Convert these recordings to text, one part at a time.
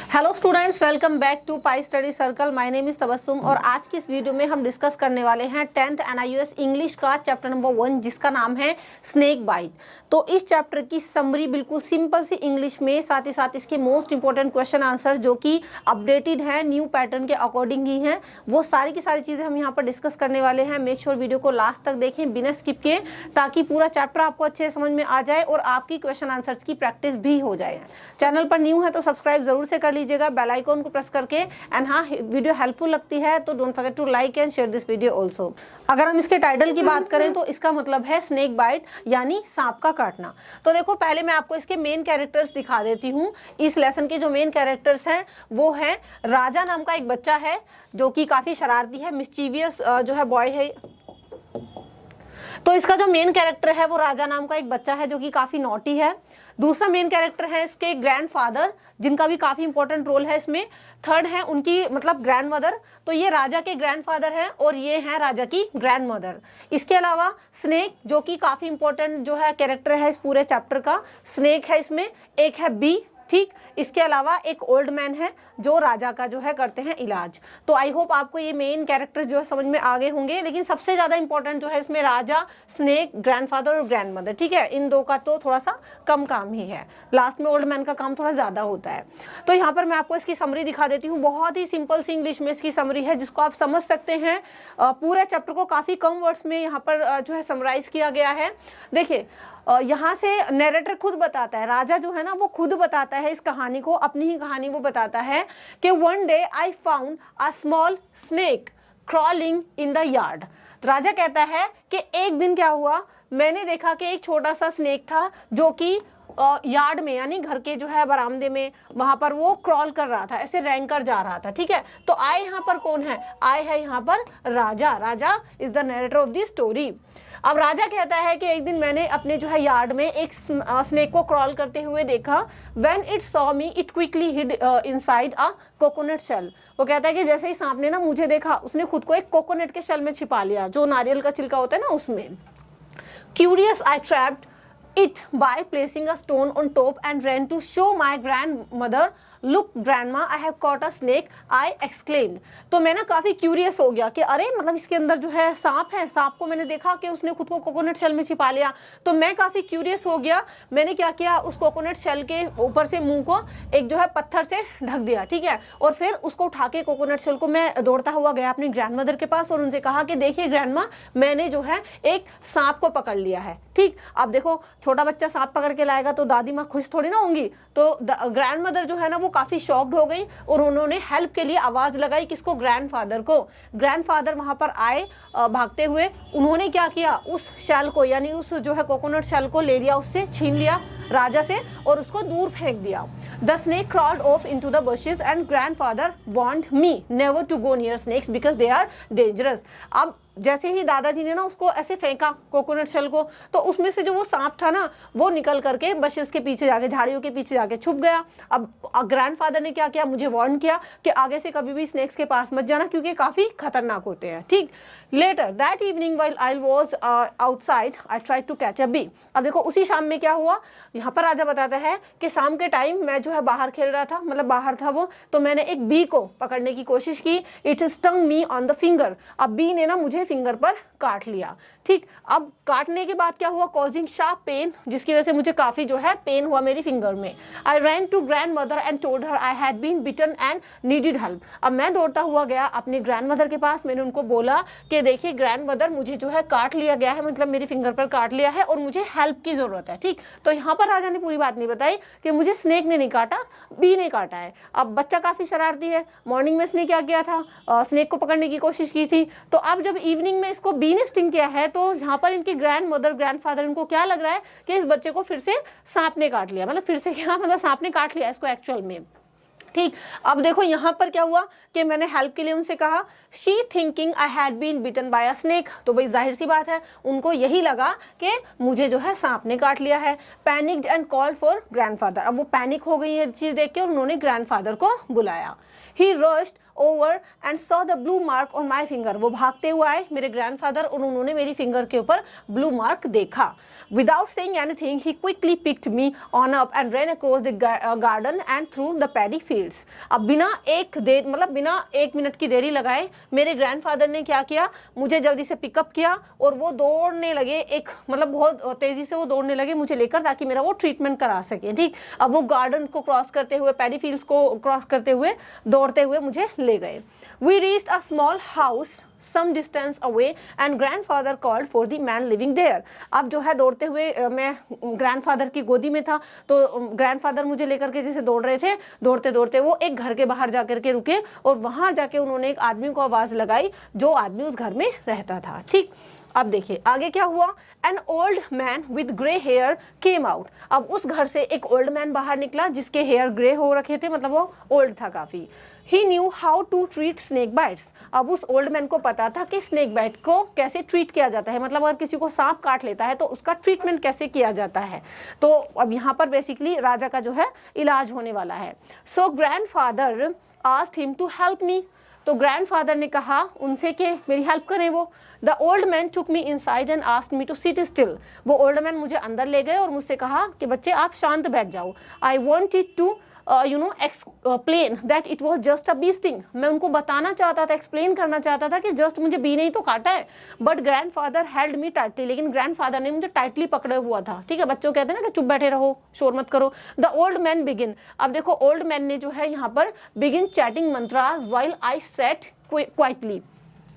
Hello students, welcome back to pi study circle. My name is Tabassum और आज की इस वीडियो में हम डिस्कस करने वाले हैं 10th NIOS इंग्लिश का चैप्टर नंबर 1 जिसका नाम है स्नेक बाइट। तो इस चैप्टर की समरी बिल्कुल सिंपल सी इंग्लिश में, साथ ही साथ इसके मोस्ट इंपॉर्टेंट क्वेश्चन आंसर जो कि अपडेटेड हैं, न्यू पैटर्न के अकॉर्डिंग ही हैं, वो सारी की सारी चीज़ें हम यहाँ पर डिस्कस करने वाले हैं। मेक श्योर वीडियो को लास्ट तक देखें बिना स्किप किए, ताकि पूरा चैप्टर आपको अच्छे से समझ में आ जाए और आपकी क्वेश्चन आंसर्स की प्रैक्टिस भी हो जाए। चैनल पर न्यू है तो सब्सक्राइब जरूर से कर लीजिएगा बेल आइकॉन को प्रेस करके। एंड हाँ, वीडियो हेल्पफुल लगती है तो don't forget to like and share this video also. अगर हम इसके टाइटल की बात करें तो इसका मतलब है स्नेक बाइट यानी सांप का काटना। तो देखो, पहले मैं आपको इसके मेन कैरेक्टर्स दिखा देती हूँ। इस लेसन के जो मेन कैरेक्टर्स हैं वो है राजा नाम का एक बच्चा है जो कि काफी शरारती है, मिस्चीवियस जो है बॉय है। तो इसका जो मेन कैरेक्टर है वो राजा नाम का एक बच्चा है जो कि काफी नॉटी है। दूसरा मेन कैरेक्टर है इसके ग्रैंडफादर, जिनका भी काफी इंपॉर्टेंट रोल है इसमें। थर्ड है उनकी मतलब ग्रैंडमदर, तो ये राजा के ग्रैंडफादर हैं और ये हैं राजा की ग्रैंडमदर। इसके अलावा स्नेक जो कि काफी इंपॉर्टेंट जो है कैरेक्टर है इस पूरे चैप्टर का, स्नेक है इसमें। एक है बी, ठीक। इसके अलावा एक ओल्ड मैन है जो राजा का जो है करते हैं इलाज। तो आई होप आपको ये मेन कैरेक्टर्स जो है समझ में आ गए होंगे। लेकिन सबसे ज्यादा इंपॉर्टेंट जो है इसमें राजा, स्नेक, ग्रैंडफादर और ग्रैंडमदर, ठीक है। इन दो का तो थोड़ा सा कम काम ही है, लास्ट में ओल्ड मैन का काम थोड़ा ज्यादा होता है। तो यहाँ पर मैं आपको इसकी समरी दिखा देती हूँ। बहुत ही सिंपल सी इंग्लिश में इसकी समरी है जिसको आप समझ सकते हैं। पूरे चैप्टर को काफी कम वर्ड्स में यहाँ पर जो है समराइज किया गया है। देखिए, यहाँ से नैरेटर खुद बताता है, राजा जो है ना वो खुद बताता है इस कहानी को, अपनी ही कहानी वो बताता है कि one day I found a small snake crawling in the yard. Raja कहता है कि एक दिन क्या हुआ, मैंने देखा कि एक छोटा सा स्नेक था जो कि यार्ड में यानी घर के जो है बरामदे में, वहां पर वो क्रॉल कर रहा था, ऐसे रैंक कर जा रहा था, ठीक है। तो आई यहाँ पर कौन है? आई है यहाँ पर Raja. Raja is the narrator of the story. अब राजा कहता है कि एक दिन मैंने अपने जो है यार्ड में एक स्नेक को क्रॉल करते हुए देखा। When it saw me it quickly hid inside a coconut shell. वो कहता है कि जैसे ही सांप ने ना मुझे देखा, उसने खुद को एक कोकोनट के शेल में छिपा लिया, जो नारियल का छिलका होता है ना उसमें। Curious I trapped it by placing a stone on top and ran to show my grandmother. Look grandma, I have caught a snake, I exclaimed. तो मैं ना काफी क्यूरियस हो गया कि अरे मतलब इसके अंदर जो है सांप है, सांप को मैंने देखा कि उसने खुद को कोकोनट शेल में छिपा लिया। तो मैं काफी क्यूरियस हो गया, मैंने क्या किया, उस कोकोनट शेल के ऊपर से मुंह को एक जो है पत्थर से ढक दिया, ठीक है। और फिर उसको उठा के कोकोनट शेल को मैं दौड़ता हुआ गया अपनी ग्रैंडमदर के पास और उनसे कहा कि देखिए ग्रैंडमा, मैंने जो है एक सांप को पकड़ लिया है, ठीक। अब देखो, छोटा बच्चा सांप पकड़ के लाएगा तो दादी माँ खुश थोड़ी ना होंगी। तो ग्रैंडमदर जो है ना वो काफी शॉक्ड हो गई और उन्होंने हेल्प के लिए आवाज लगाई। किसको? ग्रैंडफादर को। ग्रैंडफादर वहां पर आए भागते हुए। उन्होंने क्या किया, उस शेल को यानी उस जो है कोकोनट शेल को ले लिया, उससे छीन लिया राजा से और उसको दूर फेंक दिया। The snake crawled off into the bushes and grandfather warned me never to go near snakes because they are dangerous. अब जैसे ही दादाजी ने ना उसको ऐसे फेंका कोकोनट शेल को, तो उसमें से जो वो सांप था ना वो निकल करके बशेस के पीछे जाके, झाड़ियों के पीछे जाके छुप गया। अब ग्रैंडफादर ने क्या किया, मुझे वार्न किया कि आगे से कभी भी स्नेक्स के पास मत जाना क्योंकि काफी खतरनाक होते हैं, ठीक। Later that evening while I was outside I tried to catch a bee. अब देखो, उसी शाम में क्या हुआ, यहाँ पर राजा बताता है कि शाम के टाइम मैं जो है बाहर खेल रहा था, मतलब बाहर था वो, तो मैंने एक बी को पकड़ने की कोशिश की। It stung me on the finger. अब बी ने ना मुझे फिंगर पर काट लिया, ठीक। अब काटने के बाद क्या हुआ, कॉजिंग शार्प पेन, जिसकी वजह से मुझे काफी जो है पेन हुआ मेरी फिंगर में। I ran to grandmother and told her I had been bitten and needed help. अब मैं दौड़ता हुआ गया अपनी ग्रैंडमदर के पास, मैंने उनको बोला कि देखिए ग्रैंडमदर, मुझे जो है काट लिया गया है, मतलब मेरी फिंगर पर काट लिया है और मुझे हेल्प की जरूरत है, ठीक। तो यहाँ पर राजा ने पूरी बात नहीं बताई कि मुझे स्नेक ने नहीं काटा, बी ने काटा है। अब बच्चा काफी शरारती है, मॉर्निंग में इसने क्या किया था, स्नेक को पकड़ने की कोशिश की थी। तो अब जब इवनिंग में इसको बी ने स्टिंग किया है तो यहाँ पर इनकी ग्रैंडमदर, ग्रैंडफादर, इनको क्या लग रहा है कि इस बच्चे को फिर से सांप ने काट लिया, मतलब फिर से क्या, मतलब सांप ने काट लिया इसको एक्चुअल में, ठीक। अब देखो यहाँ पर क्या हुआ कि मैंने हेल्प के लिए उनसे कहा। She thinking I had been bitten by a snake. तो भाई जाहिर सी बात है, उनको यही लगा कि मुझे जो है सांप ने काट लिया है। Panicked and called for grandfather. अब वो पैनिक हो गई है चीज देख के और उन्होंने ग्रैंडफादर को बुलाया। He rushed over and saw the blue mark on my finger. वो भागते हुए आए मेरे ग्रैंडफादर और उन्होंने मेरी फिंगर के ऊपर ब्लू मार्क देखा। Without saying anything he quickly picked me on up and ran across the garden and through the paddy fields। अब बिना एक मिनट की देरी लगाए मेरे ग्रैंडफादर ने क्या किया, मुझे जल्दी से पिकअप किया और वो दौड़ने लगे, बहुत तेजी से वो दौड़ने लगे मुझे लेकर, ताकि मेरा वो ट्रीटमेंट करा सके। ठीक, अब वो गार्डन को क्रॉस करते हुए, पैडी फील्ड्स को क्रॉस करते हुए, दौड़ते हुए मुझे ले गए। We reached a small house some distance away and grandfather called for the man living there। अब जो है दौड़ते हुए मैं ग्रैंडफादर की गोदी में था, तो ग्रैंडफादर मुझे लेकर के जैसे दौड़ रहे थे, दौड़ते दौड़ते वो एक घर के बाहर जाकर के रुके और वहां जाके उन्होंने एक आदमी को आवाज लगाई जो आदमी उस घर में रहता था। ठीक, अब देखिए आगे क्या हुआ। An old man with grey hair came out. अब उस घर से एक ओल्ड मैन बाहर निकला जिसके हेयर ग्रे हो रखे थे, मतलब वो ओल्ड था काफी। He knew how to treat snake bites. अब उस ओल्ड मैन को पता था कि स्नेक बाइट को कैसे ट्रीट किया जाता है, मतलब अगर किसी को सांप काट लेता है तो उसका ट्रीटमेंट कैसे किया जाता है। तो अब यहाँ पर बेसिकली राजा का जो है इलाज होने वाला है। So grandfather asked him to help me. तो ग्रैंडफादर ने कहा उनसे कि मेरी हेल्प करें वो। The old man took me inside and asked me to sit still. वो ओल्ड मैन मुझे अंदर ले गए और मुझसे कहा कि बच्चे आप शांत बैठ जाओ। I wanted to explain that it was just a bee sting. मैं उनको बताना चाहता था, एक्सप्लेन करना चाहता था कि जस्ट मुझे बी ने ही तो काटा है। But grandfather held me tightly. लेकिन ग्रैंडफादर ने मुझे टाइटली पकड़े हुआ था। ठीक है, बच्चों कहते हैं ना कि चुप बैठे रहो, शोर मत करो। The old man begin. अब देखो ओल्ड मैन ने जो है यहाँ पर begin chatting mantras while I set quietly.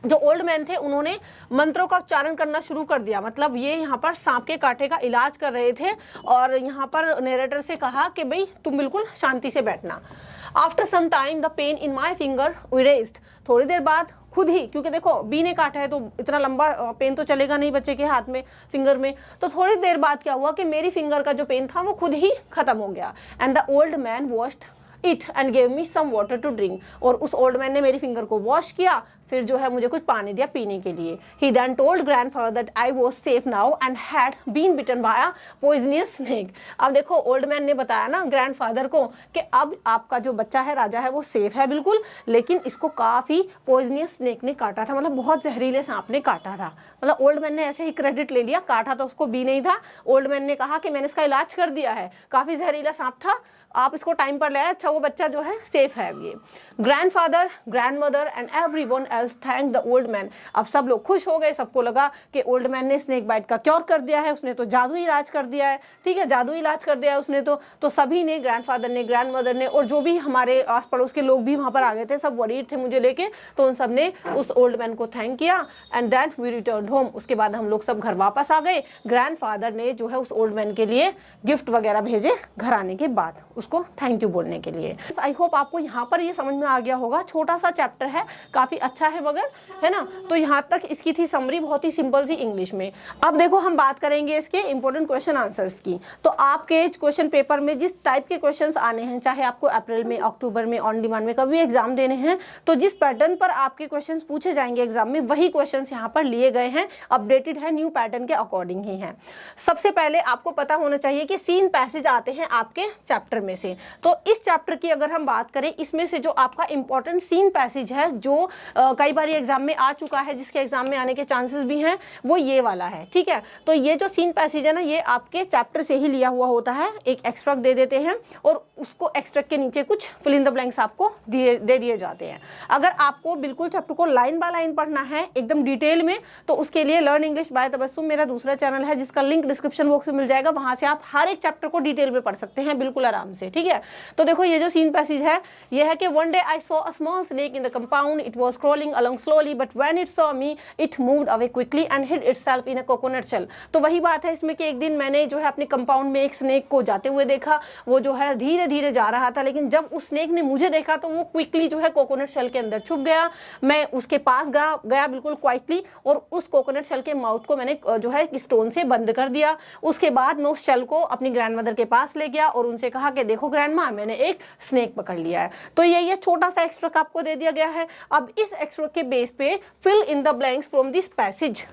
जो ओल्ड मैन थे उन्होंने मंत्रों का उच्चारण करना शुरू कर दिया, मतलब ये यहाँ पर सांप के कांटे का इलाज कर रहे थे और यहाँ पर नरेटर से कहा कि भाई तुम बिल्कुल शांति से बैठना। After some time the pain in my finger erased. थोड़ी देर बाद खुद ही, क्योंकि देखो बी ने काटा है तो इतना लंबा पेन तो चलेगा नहीं बच्चे के हाथ में, फिंगर में, तो थोड़ी देर बाद क्या हुआ कि मेरी फिंगर का जो पेन था वो खुद ही खत्म हो गया। And the old man washed it and gave me some water to drink. और उस ओल्ड मैन ने मेरी फिंगर को वॉश किया, फिर जो है मुझे कुछ पानी दिया पीने के लिए। He then told grandfather that I was safe now and had been bitten by a poisonous snake. अब देखो ओल्ड मैन ने बताया ना ग्रैंडफादर को कि अब आपका जो बच्चा है राजा है वो सेफ है बिल्कुल, लेकिन इसको काफी पॉइजनियस स्नेक ने काटा था, मतलब बहुत जहरीले सांप ने काटा था। मतलब ओल्ड मैन ने ऐसे ही क्रेडिट ले लिया, काटा तो उसको बी नहीं था। ओल्ड मैन ने कहा कि मैंने इसका इलाज कर दिया है, काफी जहरीला सांप था, आप इसको टाइम पर ले आए, अच्छा वो बच्चा जो है सेफ है। ये grandfather, grandmother and everyone else thank the old man. अब सब लोग खुश हो गए, सबको लगा कि ओल्ड मैन ने स्नेक बाइट का क्योर कर दिया है, उसने तो जादू इलाज कर दिया है। ठीक है, जादू इलाज कर दिया है उसने तो सभी ने, ग्रैंडफादर ने, ग्रैंडमदर ने और जो भी हमारे आस पड़ोस के लोग भी वहाँ पर आ गए थे, सब वरीड थे मुझे लेके, तो उन सब ने उस ओल्ड मैन को थैंक किया। And then we return home. उसके बाद हम लोग सब घर वापस आ गए। ग्रैंडफादर ने जो है उस ओल्ड मैन के लिए गिफ्ट वगैरह भेजे घर आने के बाद, उसको थैंक यू बोलने के लिए। आई होप आपको यहाँ पर ये समझ में आ गया होगा। छोटा सा चैप्टर है, काफी अच्छा है मगर, है ना। तो यहाँ तक इसकी थी समरी, बहुत ही सिंपल सी इंग्लिश में। अब देखो हम बात करेंगे इसके इंपॉर्टेंट क्वेश्चन आंसर्स की। तो आपके क्वेश्चन पेपर में जिस टाइप के क्वेश्चंस आने हैं, चाहे आपको अप्रैल में, अक्टूबर में, ऑन डिमांड में कभी एग्जाम देने हैं, तो जिस पैटर्न पर आपके क्वेश्चन पूछे जाएंगे एग्जाम में, वही क्वेश्चन यहाँ पर लिए गए हैं, अपडेटेड है, न्यू पैटर्न के अकॉर्डिंग ही है। सबसे पहले आपको पता होना चाहिए कि सीन पैसेज आते हैं आपके चैप्टर में से। तो इस चैप्टर की अगर हम बात करें, इसमें से जो आपका इंपॉर्टेंट सीन पैसेज है जो कई बार एग्जाम में आ चुका है, जिसके एग्जाम में आने के चांसेस भी हैं, वो ये वाला है। ठीक है, तो ये जो सीन पैसेज है ना, ये आपके चैप्टर से ही लिया हुआ होता है। एक एक्सट्रैक्ट दे देते हैं और उसको एक्सट्रैक्ट के नीचे कुछ फिल इन द ब्लैंक्स आपको दे दिए जाते हैं। अगर आपको बिल्कुल चैप्टर को लाइन बाय लाइन पढ़ना है एकदम डिटेल में, तो उसके लिए लर्न इंग्लिश बाय तबस्सुम मेरा दूसरा चैनल है, जिसका लिंक डिस्क्रिप्शन बॉक्स में मिल जाएगा। वहां से आप हर एक चैप्टर को डिटेल में पढ़ सकते हैं बिल्कुल आराम से। ठीक है, तो देखो ये जो सीन पैसेज है ये है कि one day I saw a small snake in the compound, it was crawling along slowly but when it saw me it moved away quickly and hid itself in a coconut shell. तो वही बात है इसमें कि एक दिन मैंने जो है अपने कंपाउंड में एक स्नेक को जाते हुए देखा, वो जो है धीरे धीरे जा रहा था, लेकिन जब उस स्नेक ने मुझे देखा तो वो क्विकली जो है कोकोनट शेल के अंदर छुप गया। मैं उसके पास गया बिल्कुल क्वाइटली और उस कोकोनट शेल के माउथ को मैंने जो है स्टोन से बंद कर दिया। उसके बाद मैं उस शेल को अपनी ग्रैंडमदर के पास ले गया और उनसे कहा कि देखो ग्रैंडमा, मैंने एक स्नेक पकड़ लिया है। तो ये छोटा सा एक्सट्रैक्ट आपको दे दिया गया है। अब इस एक्सट्रैक्ट के बेस पे fill in the blanks from this passage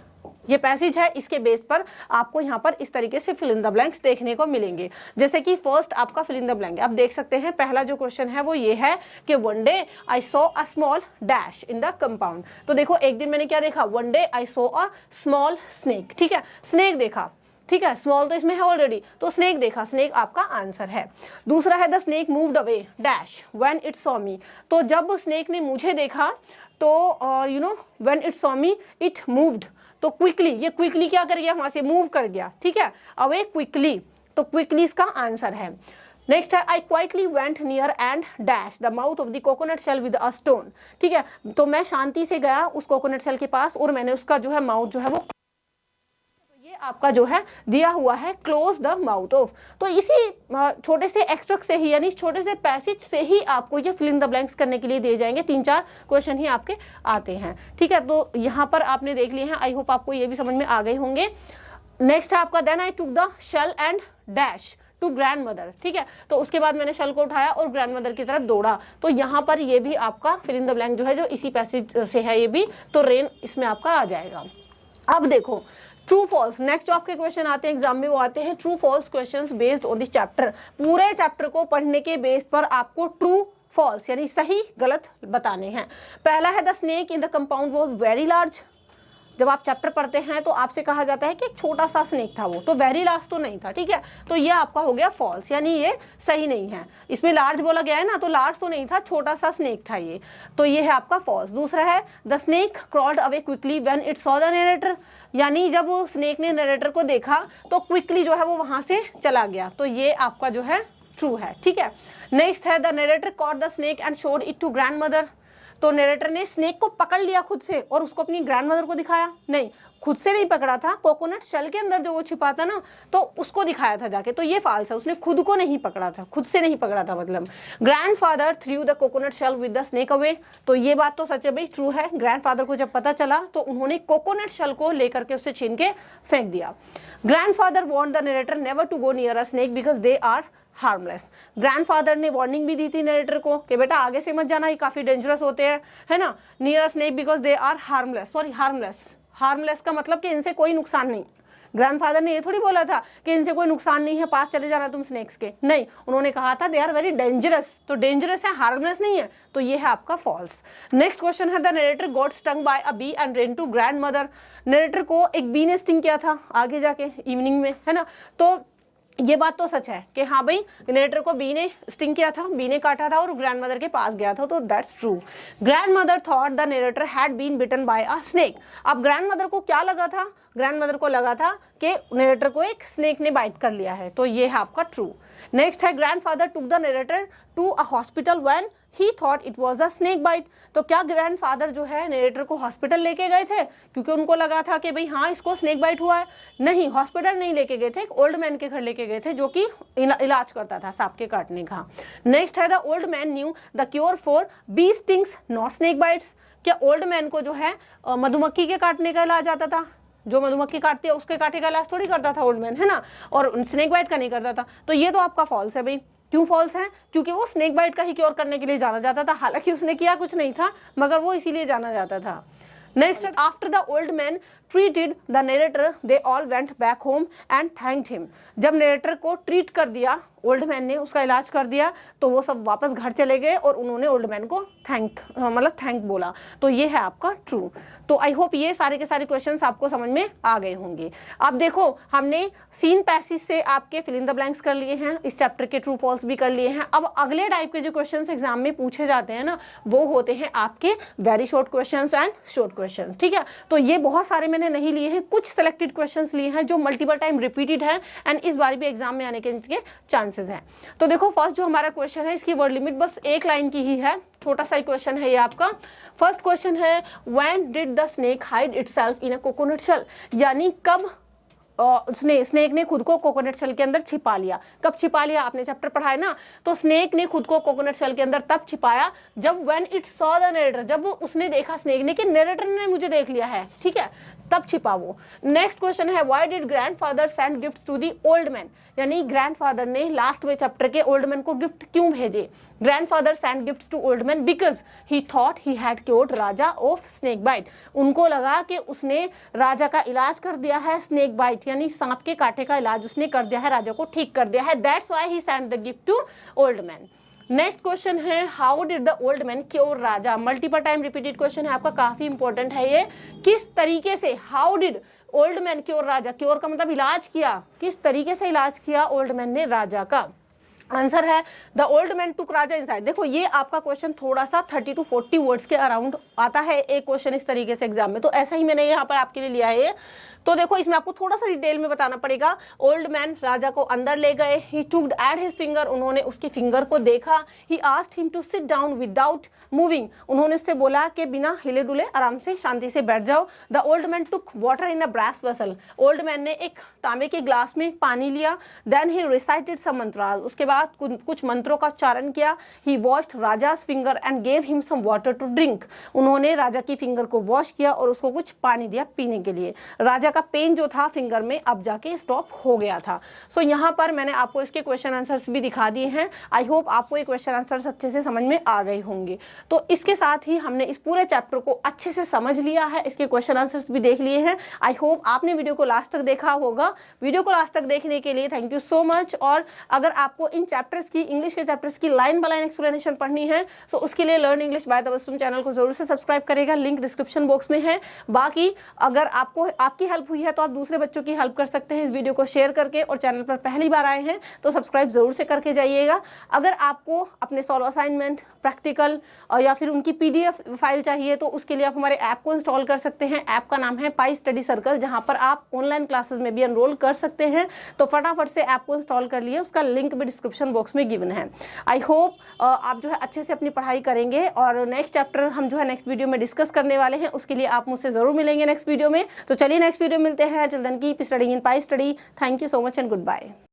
ये पैसेज है, इसके बेस पर आपको यहाँ पर इस तरीके से फिल इन द ब्लैंक्स देखने को मिलेंगे। जैसे कि फर्स्ट आपका फिल इन द ब्लैंक आप देख सकते हैं, पहला जो क्वेश्चन है वो ये है कि one day I saw a small dash in the compound. तो देखो एक दिन मैंने क्या देखा, one day I saw a small snake, ठीक है, स्नेक देखा, ठीक है, स्मॉल तो इसमें है ऑलरेडी, तो स्नेक देखा, स्नेक आपका आंसर है। दूसरा है the snake moved away dash when it saw मी। तो जब स्नेक ने मुझे देखा तो you know when it saw me it moved, तो क्विकली, ये क्विकली क्या कर गया, वहां से मूव कर गया, ठीक है, अवे क्विकली, तो क्विकली इसका आंसर है। नेक्स्ट है I quietly went near and dash the mouth of the coconut shell with a stone, ठीक है, तो मैं शांति से गया उस कोकोनट शेल के पास और मैंने उसका जो है माउथ जो है वो, ये आपका जो है दिया हुआ है क्लोज द माउथ ऑफ। तो इसी छोटे से एक्सट्रैक्ट से ही, यानी छोटे से पैसेज से ही आपको ये फिल इन द ब्लैंक्स करने के लिए दिए जाएंगे, 3-4 क्वेश्चन ही आपके आते हैं, ठीक है। तो यहाँ पर आपने देख लिए हैं, आई होप आपको ये भी समझ में आ गए होंगे। नेक्स्ट है आपका then I took the shell and dash to grand mother, ठीक है, तो उसके बाद मैंने शल को उठाया और ग्रैंड मदर की तरफ दौड़ा। तो यहाँ पर ये भी आपका फिल इन द ब्लैंक जो है, जो इसी पैसेज से है ये भी, तो रेन इसमें आपका आ जाएगा। अब देखो ट्रू फॉल्स, नेक्स्ट जो आपके क्वेश्चन आते हैं एग्जाम में वो आते हैं true false questions based on this chapter. पूरे चैप्टर को पढ़ने के बेस पर आपको ट्रू फॉल्स यानी सही गलत बताने हैं। पहला है the snake in the compound was very large. जब आप चैप्टर पढ़ते हैं तो आपसे कहा जाता है कि एक छोटा सा स्नेक था वो, तो वेरी लार्ज तो नहीं था, ठीक है, तो ये आपका हो गया फॉल्स, यानी ये सही नहीं है। इसमें लार्ज बोला गया है ना, तो लार्ज तो नहीं था, छोटा सा स्नेक था ये, तो ये है आपका फॉल्स। दूसरा है the snake crawled away quickly when it saw the narrator, यानी जब स्नेक ने नरेटर को देखा तो क्विकली जो है वो वहां से चला गया, तो ये आपका जो है ट्रू है, ठीक है। नेक्स्ट है the narrator caught the snake and showed it to grand mother. तो नरेटर ने स्नेक को पकड़ लिया खुद से और उसको अपनी ग्रैंड मदर को दिखाया, नहीं, खुद से नहीं पकड़ा था, कोकोनट शेल के अंदर जो वो छिपा था ना, तो उसको दिखाया था जाके, तो ये फॉल्स है, उसने खुद को नहीं पकड़ा था, खुद से नहीं पकड़ा था मतलब। Grandfather threw the coconut shell with the snake away, तो ये बात तो सच है भाई, ट्रू है। ग्रैंडफादर को जब पता चला तो उन्होंने कोकोनट शेल को लेकर के उससे छीन के फेंक दिया। Grandfather warned the narrator never to go near a snake because they are harmless. Grandfather ने वार्निंग भी दी थी नरेटर को कि बेटा आगे से मत जाना, ये काफी डेंजरस होते हैं, है ना, near a snake because they are harmless, sorry harmless, harmless का मतलब कि इनसे कोई नुकसान नहीं। ग्रैंडफादर ने ये थोड़ी बोला था कि इनसे कोई नुकसान नहीं है, पास चले जाना तुम स्नेक्स के, नहीं, उन्होंने कहा था दे आर वेरी डेंजरस, तो डेंजरस है, हार्मलेस नहीं है, तो ये है आपका फॉल्स। नेक्स्ट क्वेश्चन है the narrator got stung by a bee and ran to grand mother. Narrator को एक बी ने स्टिंग किया था आगे जाके इवनिंग में, है ना, तो ये बात तो सच है कि हाँ भाई नरेटर को बी ने स्टिंग किया था, बी ने काटा था और ग्रैंड मदर के पास गया था, तो that's true. Grand mother thought the narrator had been bitten by a snake. अब ग्रैंड मदर को क्या लगा था, ग्रैंड मदर को लगा था कि नरेटर को एक स्नेक ने बाइट कर लिया है, तो ये है आपका ट्रू। नेक्स्ट है grandfather took the narrator to a hospital when he thought it was a snake bite. तो क्या ग्रैंडफादर जो है नरेटर को हॉस्पिटल लेके गए थे क्योंकि उनको लगा था कि भाई हाँ इसको स्नेक बाइट हुआ है? नहीं, हॉस्पिटल नहीं लेके गए थे, एक ओल्ड मैन के घर लेके गए थे जो कि इलाज करता था सांप के काटने का। नेक्स्ट है the old man knew the cure for bee stings not snake bites. क्या ओल्ड मैन को जो है मधुमक्खी के काटने का इलाज आता था? जो मधुमक्खी काटती है उसके काटे का इलाज थोड़ी करता था ओल्ड मैन, है ना, और स्नेक बाइट का नहीं करता था, तो ये तो आपका फॉल्स है भाई। क्यों फॉल्स है? क्योंकि वो स्नेक बाइट का ही क्योर करने के लिए जाना जाता था, हालांकि उसने किया कुछ नहीं था मगर वो इसीलिए जाना जाता था। Next, after the old man treated the narrator they all went back home and thanked him. जब नरेटर को ट्रीट कर दिया ओल्ड मैन ने, उसका इलाज कर दिया, तो वो सब वापस घर चले गए और उन्होंने ओल्ड मैन को थैंक बोला, तो ये है आपका ट्रू। तो आई होप ये सारे के सारे क्वेश्चंस आपको समझ में आ गए होंगे। अब देखो हमने सीन पैसेज से आपके फिल इन द ब्लैंक्स कर लिए हैं, इस चैप्टर के ट्रू फॉल्स भी कर लिए हैं। अब अगले टाइप के जो क्वेश्चंस एग्जाम में पूछे जाते हैं ना, वो होते हैं आपके very short questions and short questions, ठीक है। तो ये बहुत सारे मैंने नहीं लिए हैं, कुछ सिलेक्टेड क्वेश्चंस लिए हैं जो मल्टीपल टाइम रिपीटेड हैं एंड इस बार भी एग्जाम में आने के चांसेस हैं। तो देखो फर्स्ट जो हमारा क्वेश्चन है इसकी वर्ड लिमिट बस एक लाइन की ही है, छोटा सा क्वेश्चन है ये आपका। फर्स्ट क्वेश्चन है when did the snake hide itself in a coconut shell, यानी कब स्नेक ने खुद को कोकोनट शेल के अंदर छिपा लिया। कब छिपा लिया, आपने चैप्टर पढ़ा है ना। तो स्नेक ने खुद को कोकोनट शेल के अंदर तब छिपाया जब when it saw the narrator, जब उसने देखा स्नेक ने कि नरेटर ने मुझे देख लिया है, ठीक है, तब छिपा वो। नेक्स्ट क्वेश्चन है why did grandfather send gifts to the old man, यानी ग्रैंडफादर ने लास्ट में चैप्टर के ओल्ड मैन को गिफ्ट क्यों भेजे। Grandfather send gifts to old man because he thought he had cured Raja of snake bite, उनको लगा कि उसने राजा का इलाज कर दिया है, स्नेक बाइट यानी सांप के कांटे का इलाज उसने कर दिया है, राजा को ठीक कर दिया है, that's why he send the gift to old man. Next question है how did the old man cure Raja, multiple time repeated question है आपका, काफी इंपॉर्टेंट है ये। किस तरीके से, how did old man cure Raja, cure का मतलब इलाज किया, किस तरीके से इलाज किया ओल्ड मैन ने राजा का। आंसर है the old man took Raja inside. देखो ये आपका क्वेश्चन थोड़ा सा 30 to 40 वर्ड्स के अराउंड आता है एक क्वेश्चन इस तरीके से एग्जाम में, तो ऐसा ही मैंने यहाँ पर आपके लिए लिया है। तो देखो इसमें आपको थोड़ा सा डिटेल में बताना पड़ेगा। ओल्ड मैन राजा को अंदर ले गए, he took at his finger, उन्होंने उसके फिंगर को देखा, he asked him to sit down without moving, उन्होंने उससे बोला कि बिना हिले डुले आराम से शांति से बैठ जाओ। The old man took water in a brass vessel, old man ने एक तांबे के ग्लास में पानी लिया। देन ही रिसाइटेड सम मंत्रास, उसके बाद कुछ मंत्रों का उच्चारण किया। He washed raja's finger and gave him some water to drink, उन्होंने राजा की फिंगर को वॉश किया और उसको कुछ पानी दिया पीने के लिए। राजा का पेन जो था फिंगर में अब जाके स्टॉप हो गया था। सो यहाँ पर मैंने आपको इसके क्वेश्चन आंसर्स भी दिखा दिए हैं। आई होप आपको ये क्वेश्चन आंसर्स अच्छे से समझ में आ गए होंगे। तो इसके साथ ही हमने इस पूरे चैप्टर को अच्छे से समझ लिया है, इसके क्वेश्चन आंसर्स भी देख लिए हैं। आई होप आपने वीडियो को लास्ट तक देखा होगा। वीडियो को लास्ट तक देखने के लिए थैंक यू सो मच। और अगर आपको इन चैप्टर्स की, इंग्लिश के चैप्टर्स की लाइन बाय लाइन एक्सप्लेनेशन पढ़नी है तो उसके लिए learn English by Tabassum channel को जरूर से सब्सक्राइब करेगा, लिंक डिस्क्रिप्शन बॉक्स में है। बाकी अगर आपको आपकी हेल्प हुई है तो आप दूसरे बच्चों की हेल्प कर सकते हैं इस वीडियो को शेयर करके, और चैनल पर पहली बार आए हैं तो सब्सक्राइब जरूर से करके जाइएगा। अगर आपको अपने सॉल्व असाइनमेंट, प्रैक्टिकल या फिर उनकी PDF फाइल चाहिए तो उसके लिए आप हमारे ऐप को इंस्टॉल कर सकते हैं। ऐप का नाम है पाई स्टडी सर्कल, जहां पर आप ऑनलाइन क्लासेस में भी एनरोल कर सकते हैं। तो फटाफट से ऐप को इंस्टॉल कर लिए, उसका लिंक भी डिस्क्रिप्शन बॉक्स में गिवन है। आई होप आप जो है अच्छे से अपनी पढ़ाई करेंगे, और नेक्स्ट चैप्टर हम जो है नेक्स्ट वीडियो में डिस्कस करने वाले हैं, उसके लिए आप मुझसे जरूर मिलेंगे नेक्स्ट वीडियो में। तो चलिए नेक्स्ट वीडियो मिलते हैं। Till then keep studying in pi study. Thank you so much and good bye.